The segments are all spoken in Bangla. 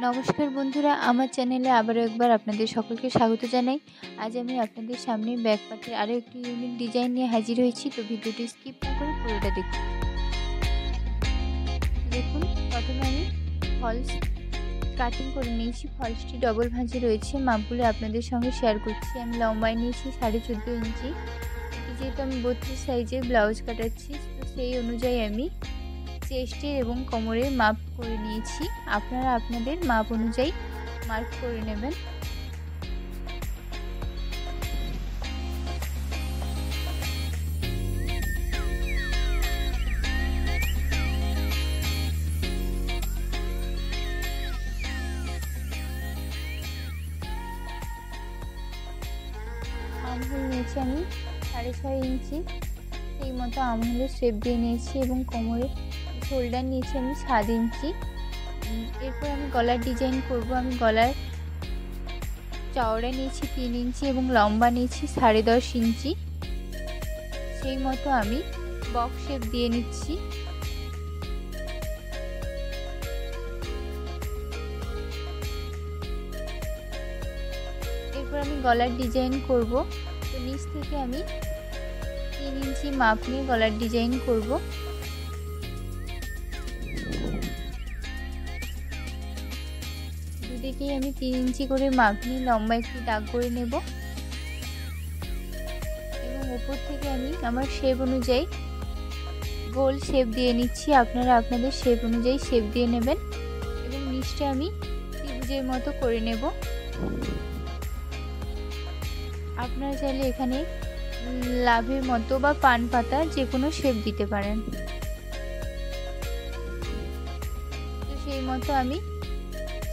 নমস্কার বন্ধুরা, আমার চ্যানেলে আবারও একবার আপনাদের সকলকে স্বাগত জানাই। আজ আমি আপনাদের সামনে ব্যাক পার্টের আরও একটি ইউনিক ডিজাইন নিয়ে হাজির হয়েছি। তো ভিডিওটি স্কিপ না করে পুরোটা দেখুন। দেখুন, প্রথমে আমি ফলস কাটিং করে নিয়েছি। ফলসটি ডবল ভাঁজে রয়েছে। মাপগুলো আপনাদের সঙ্গে শেয়ার করছি। আমি লম্বায় নিয়েছি 14.5 ইঞ্চি। এটি যেহেতু আমি 32 সাইজের ব্লাউজ কাটাচ্ছি, তো সেই অনুযায়ী আমি চেস্টের এবং কোমরের মাপ করে নিয়েছি। আপনারা আপনাদের মাপ অনুযায়ী মার্ক করে নেবেন। আর্মহোল নিয়েছি আমি 6.5 ইঞ্চি, সেই মতো আর্মহোলের শেপ দিয়ে নিয়েছি এবং কোমরের শোল্ডার নিয়েছি আমি 7 ইঞ্চি। এরপর আমি গলার ডিজাইন করব। আমি গলার চওড়া নিয়েছি 3 ইঞ্চি এবং লম্বা নিয়েছি 10.5 ইঞ্চি। সেই মতো আমি বক্স শেপ দিয়ে নিচ্ছি। এরপর আমি গলার ডিজাইন করব। তো নিচ থেকে আমি 3 ইঞ্চি মাপ নিয়ে গলার ডিজাইন করব। দুদিকেই আমি 3 ইঞ্চি করে মাপ নিয়ে লম্বা একটি দাগ করে নেব এবং উপর থেকে আমি আমার শেপ অনুযায়ী গোল শেপ দিয়ে নিচ্ছি। আপনারা আপনাদের শেপ অনুযায়ী শেপ দিয়ে নেবেন এবং নিচটা আমি ত্রিভুজের মতো করে নেব। আপনারা চাইলে এখানে লাভের মতো বা পান পাতা যে কোনো শেপ দিতে পারেন। তো সেই মতো আমি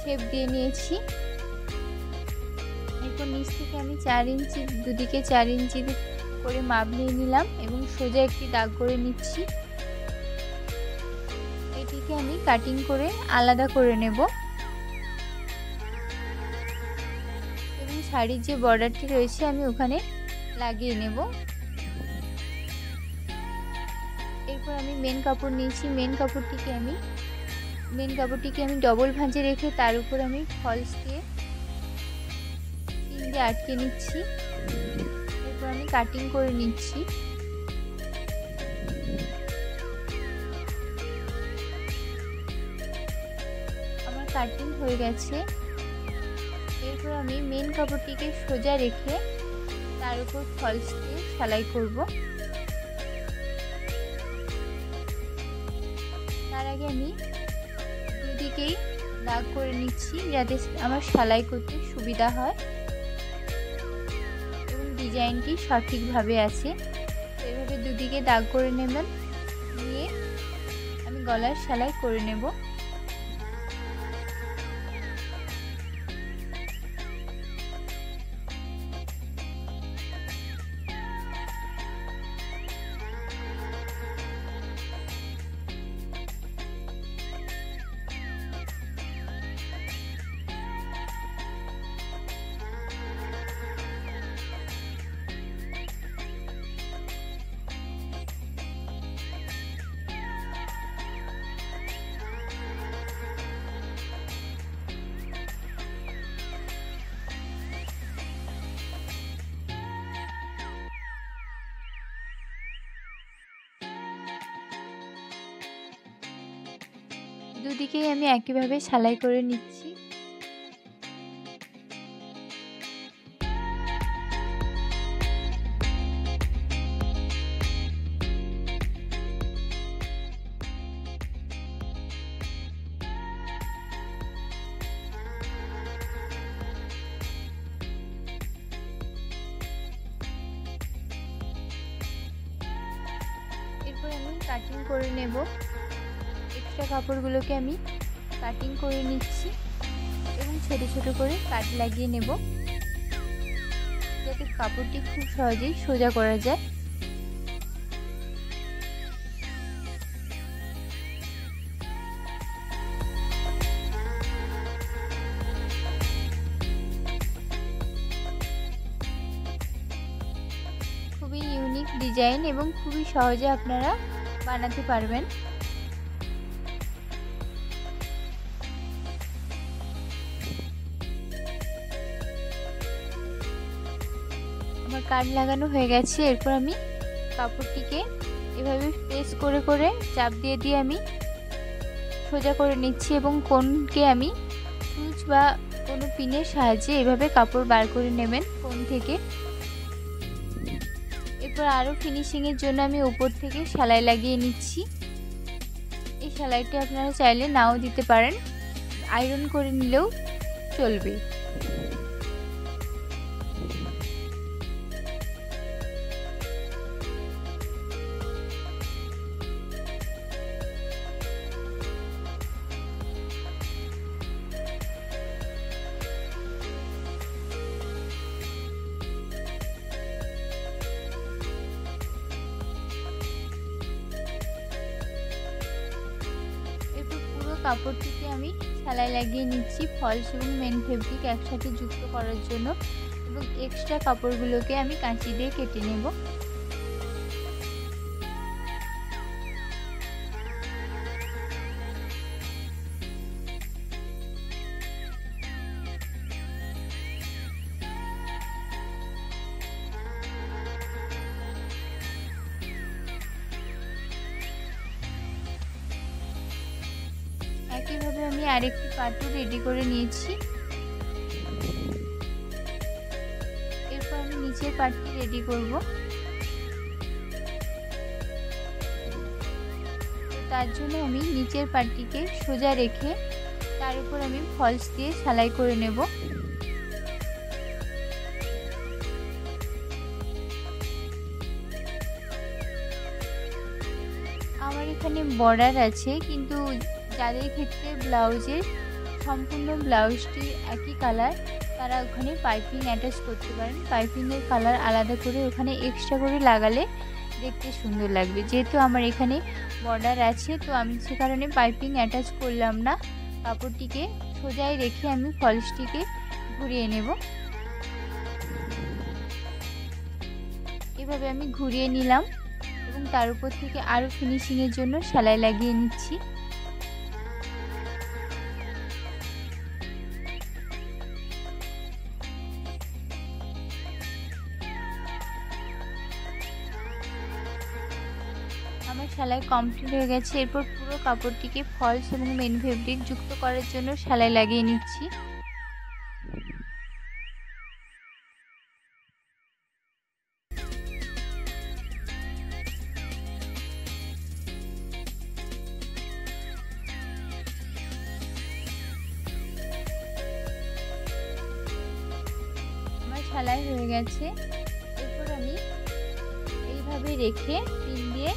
শেপ দিয়ে নিয়েছি। এরপর নিচ থেকে আমি 4 ইঞ্চি, দুদিকে 4 ইঞ্চি করে মাপ নিয়ে নিলাম এবং সোজা একটি দাগ করে নিচ্ছি। এটিকে আমি কাটিং করে আলাদা করে নেব এবং শাড়ির যে বর্ডারটি রয়েছে আমি ওখানে লাগিয়ে নেব। এরপর আমি মেন কাপড় নিয়েছি। মেন কাপড়টিকে আমি ডবল ভাঁজে রেখে তার উপর আমি ফলস দিয়ে পিন দিয়ে আটকে নিচ্ছি। এরপর আমি কাটিং করে নিচ্ছি। আমার কাটিং হয়ে গেছে। এরপর আমি মেন কাপড়টিকে সোজা রেখে তার উপর ফলস দিয়ে সেলাই করব। তার আগে আমি দুদিকেই দাগ করে নিচ্ছি যাতে আমার সেলাই করতে সুবিধা হয় এবং ডিজাইনটি সঠিকভাবে আছে। এভাবে দুদিকে দাগ করে নেবেন, নিয়ে আমি গলার সেলাই করে নেব। দুদিকেই আমি একইভাবে সেলাই করে নিচ্ছি। এরপর আমি কাটিং করে নেব। এক্সট্রা কাপড়গুলোকে আমি কাটিং করে নিচ্ছি এবং ছোট ছোট করে কাট লাগিয়ে নেব যাতে কাপড়টি খুব সহজেই সোজা করা যায়। খুবই ইউনিক ডিজাইন এবং খুবই সহজে আপনারা বানাতে পারবেন। আমার কাট লাগানো হয়ে গেছে। এরপর আমি কাপড়টিকে এভাবে প্রেস করে করে চাপ দিয়ে দিয়ে আমি সোজা করে নিচ্ছি এবং কোণকে আমি সুচ বা কোনো পিনের সাহায্যে এভাবে কাপড় বার করে নেবেন কোণ থেকে। এরপর আরও ফিনিশিংয়ের জন্য আমি উপর থেকে সেলাই লাগিয়ে নিচ্ছি। এই সেলাইটি আপনারা চাইলে নাও দিতে পারেন, আয়রন করে নিলেও চলবে। কাপড়টিকে আমি সেলাই লাগিয়ে নিচ্ছি ফলস এবং মেন ফেব্রিক একসাথে যুক্ত করার জন্য, এবং এক্সট্রা কাপড়গুলোকে আমি কাঁচি দিয়ে কেটে নেব। একইভাবে আমি আরেকটি পাটও রেডি করে নিয়েছি। এরপর আমি নিচের পাটটি রেডি করব। তার জন্য আমি নিচের পাটটিকে সোজা রেখে তার উপর আমি ফলস দিয়ে সেলাই করে নেব। আমার এখানে বর্ডার আছে, কিন্তু যাদের ক্ষেত্রে ব্লাউজের সম্পূর্ণ ব্লাউজটি একই কালার, তারা ওখানে পাইপিং অ্যাটাচ করতে পারেন। পাইপিংয়ের কালার আলাদা করে ওখানে এক্সট্রা করে লাগালে দেখতে সুন্দর লাগবে। যেহেতু আমার এখানে বর্ডার আছে, তো আমি সে কারণে পাইপিং অ্যাটাচ করলাম না। কাপড়টিকে সোজাই রেখে আমি ফলসটিকে ঘুরিয়ে নেব। এভাবে আমি ঘুরিয়ে নিলাম এবং তার উপর থেকে আরও ফিনিশিংয়ের জন্য সেলাই লাগিয়ে নিচ্ছি। আমার সেলাই কমপ্লিট হয়ে গেছে। এরপর পুরো কাপড়টিকে ফলস এবং মেন ফেব্রিক যুক্ত করার জন্য সেলাই লাগিয়ে নিচ্ছি। আমার সেলাই হয়ে গেছে। এরপর আমি এইভাবে রেখে পিন দিয়ে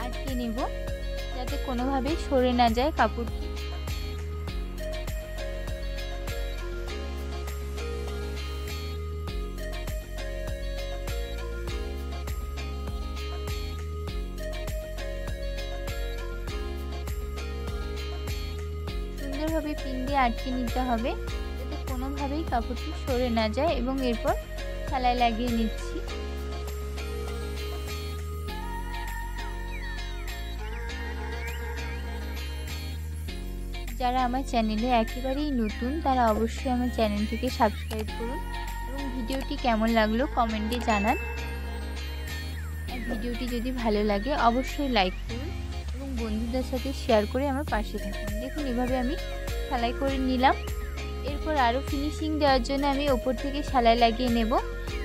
আটকে নেব, যাতে কোনোভাবেই সরে না যায় কাপড়টি। সুন্দরভাবে পিন দিয়ে আটকে নিতে হবে, যাতে কোনোভাবেই কাপড়টি সরে না যায়, এবং এরপর সেলাই লাগিয়ে নিচ্ছি। যারা আমার চ্যানেলে একেবারেই নতুন, তারা অবশ্যই আমার চ্যানেলটিকে সাবস্ক্রাইব করুন এবং ভিডিওটি কেমন লাগলো কমেন্টে জানান। আর ভিডিওটি যদি ভালো লাগে অবশ্যই লাইক করুন এবং বন্ধুদের সাথে শেয়ার করে আমার পাশে থাকুন। দেখুন এভাবে আমি সেলাই করে নিলাম। এরপর আরও ফিনিশিং দেওয়ার জন্য আমি ওপর থেকে সেলাই লাগিয়ে নেব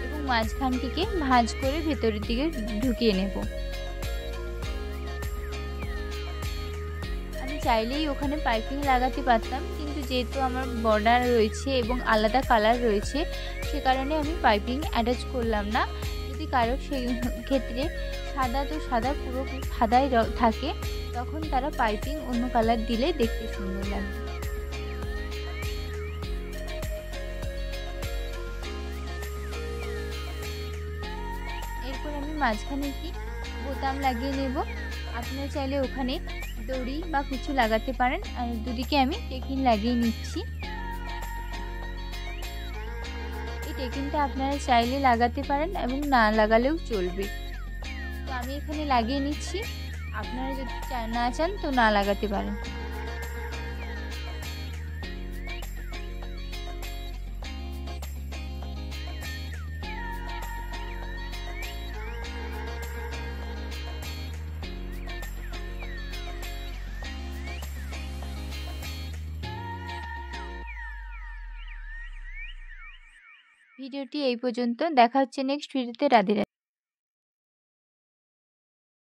এবং মাঝখানটিকে ভাঁজ করে ভেতরের দিকে ঢুকিয়ে নেব। চাইলেই ওখানে পাইপিং লাগাতে পারতাম, কিন্তু যেহেতু আমার বর্ডার রয়েছে এবং আলাদা কালার রয়েছে, সে কারণে আমি পাইপিং অ্যাটাচ করলাম না। যদি কারো সেই ক্ষেত্রে সাদা তো সাদা পুরো সাদাই থাকে, তখন তারা পাইপিং অন্য কালার দিলে দেখতে সুন্দর লাগবে। এরপর আমি মাঝখানে একটি বোতাম লাগিয়ে নেব। আপনারা চাইলে ওখানে দড়ি বা কিছু লাগাতে পারেন। আর দুদিকে আমি টেকিন লাগিয়ে নিচ্ছি। এই টেকিনটা আপনারা চাইলে লাগাতে পারেন এবং না লাগালেও চলবে। তো আমি এখানে লাগিয়ে নিচ্ছি, আপনারা যদি না চান তো না লাগাতে পারেন। ভিডিওটি এই পর্যন্ত। দেখা হচ্ছে নেক্সট ভিডিওতে। রাধে রাধে।